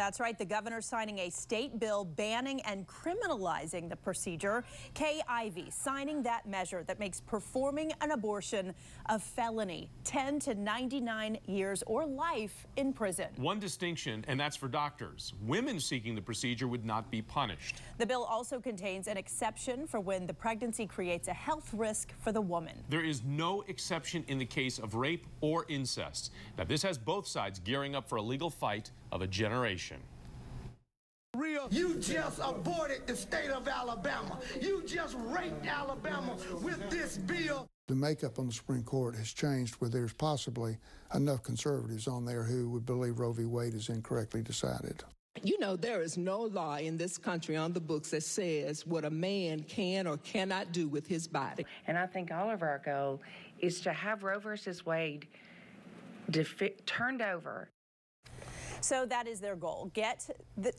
That's right. The governor signing a state bill banning and criminalizing the procedure. Kay Ivey signing that measure that makes performing an abortion a felony, 10 to 99 years or life in prison. One distinction, and that's for doctors. Women seeking the procedure would not be punished. The bill also contains an exception for when the pregnancy creates a health risk for the woman. There is no exception in the case of rape or incest. Now, this has both sides gearing up for a legal fight of a generation. You just aborted the state of Alabama. You just raped Alabama with this bill. The makeup on the Supreme Court has changed where there's possibly enough conservatives on there who would believe Roe v. Wade is incorrectly decided. You know, there is no law in this country on the books that says what a man can or cannot do with his body. And I think all of our goal is to have Roe versus Wade turned over. So that is their goal, get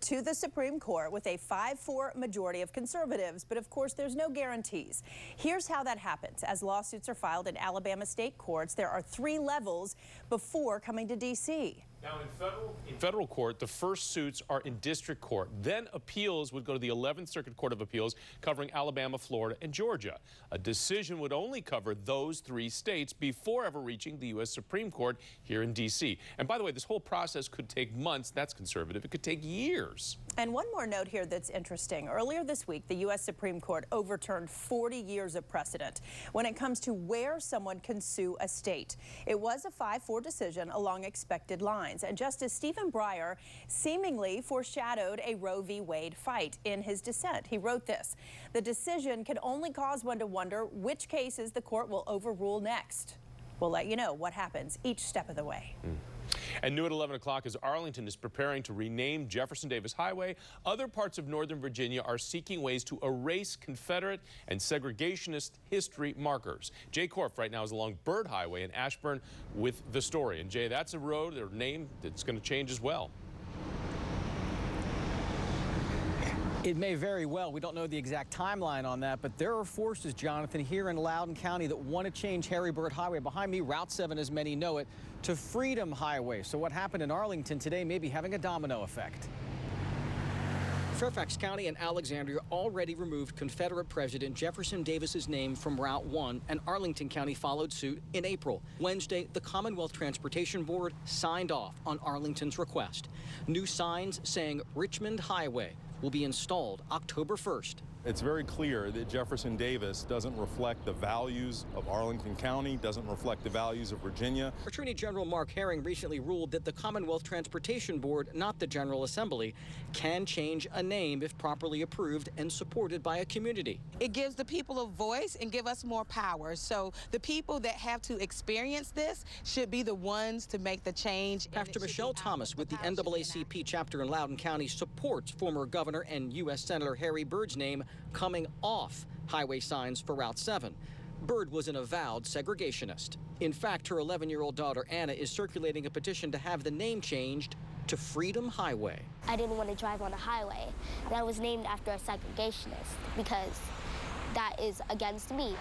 to the Supreme Court with a 5-4 majority of conservatives. But of course, there's no guarantees. Here's how that happens. As lawsuits are filed in Alabama state courts, there are 3 levels before coming to D.C. Now, in federal court, the first suits are in district court. Then appeals would go to the 11th Circuit Court of Appeals, covering Alabama, Florida, and Georgia. A decision would only cover those 3 states before ever reaching the U.S. Supreme Court here in D.C. And by the way, this whole process could take months. That's conservative. It could take years. And one more note here that's interesting. Earlier this week, the U.S. Supreme Court overturned 40 years of precedent when it comes to where someone can sue a state. It was a 5-4 decision along expected lines. And Justice Stephen Breyer seemingly foreshadowed a Roe v. Wade fight in his dissent. He wrote this: "The decision can only cause one to wonder which cases the court will overrule next. We'll let you know what happens each step of the way." And new at 11 o'clock, as Arlington is preparing to rename Jefferson Davis Highway, other parts of Northern Virginia are seeking ways to erase Confederate and segregationist history markers. Jay Korf right now is along Byrd Highway in Ashburn with the story. And Jay, that's a road or name that's going to change as well. It may very well. We don't know the exact timeline on that, but there are forces, Jonathan, here in Loudoun County that want to change Harry Byrd Highway. Behind me, Route 7, as many know it, to Freedom Highway. So what happened in Arlington today may be having a domino effect. Fairfax County and Alexandria already removed Confederate President Jefferson Davis's name from Route 1, and Arlington County followed suit in April. Wednesday, the Commonwealth Transportation Board signed off on Arlington's request. New signs saying Richmond Highway will be installed October 1st. It's very clear that Jefferson Davis doesn't reflect the values of Arlington County, doesn't reflect the values of Virginia. Attorney General Mark Herring recently ruled that the Commonwealth Transportation Board, not the General Assembly, can change a name if properly approved and supported by a community. It gives the people a voice and give us more power. So the people that have to experience this should be the ones to make the change. Pastor Michelle Thomas with the NAACP chapter in Loudoun County supports former Governor and U.S. Senator Harry Byrd's name coming off highway signs for Route 7. Byrd was an avowed segregationist. In fact, her 11-year-old daughter Anna is circulating a petition to have the name changed to Freedom Highway. I didn't want to drive on a highway that was named after a segregationist because that is against me.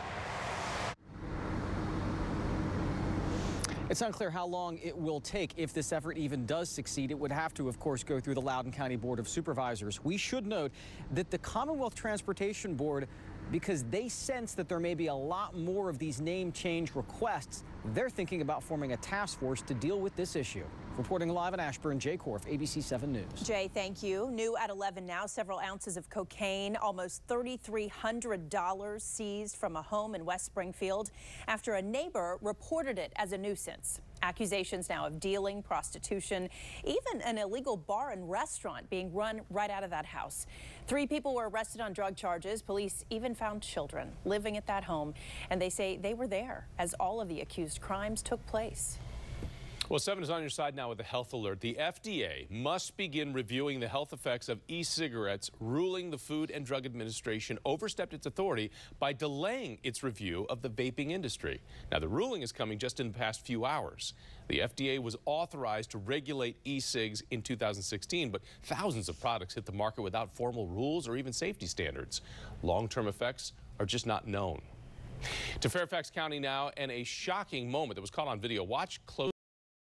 It's unclear how long it will take if this effort even does succeed. It would have to, of course, go through the Loudoun County Board of Supervisors. We should note that the Commonwealth Transportation Board, because they sense that there may be a lot more of these name change requests, they're thinking about forming a task force to deal with this issue. Reporting live in Ashburn, Jay Korf, ABC 7 News. Jay, thank you. New at 11 now, several ounces of cocaine, almost $3,300 seized from a home in West Springfield after a neighbor reported it as a nuisance. Accusations now of dealing, prostitution, even an illegal bar and restaurant being run right out of that house. 3 people were arrested on drug charges. Police even found children living at that home, and they say they were there as all of the accused crimes took place. Well, 7 is on your side now with a health alert. The FDA must begin reviewing the health effects of e-cigarettes, ruling the Food and Drug Administration overstepped its authority by delaying its review of the vaping industry. Now, the ruling is coming just in the past few hours. The FDA was authorized to regulate e-cigs in 2016, but thousands of products hit the market without formal rules or even safety standards. Long-term effects are just not known. To Fairfax County now, and a shocking moment that was caught on video. Watch close.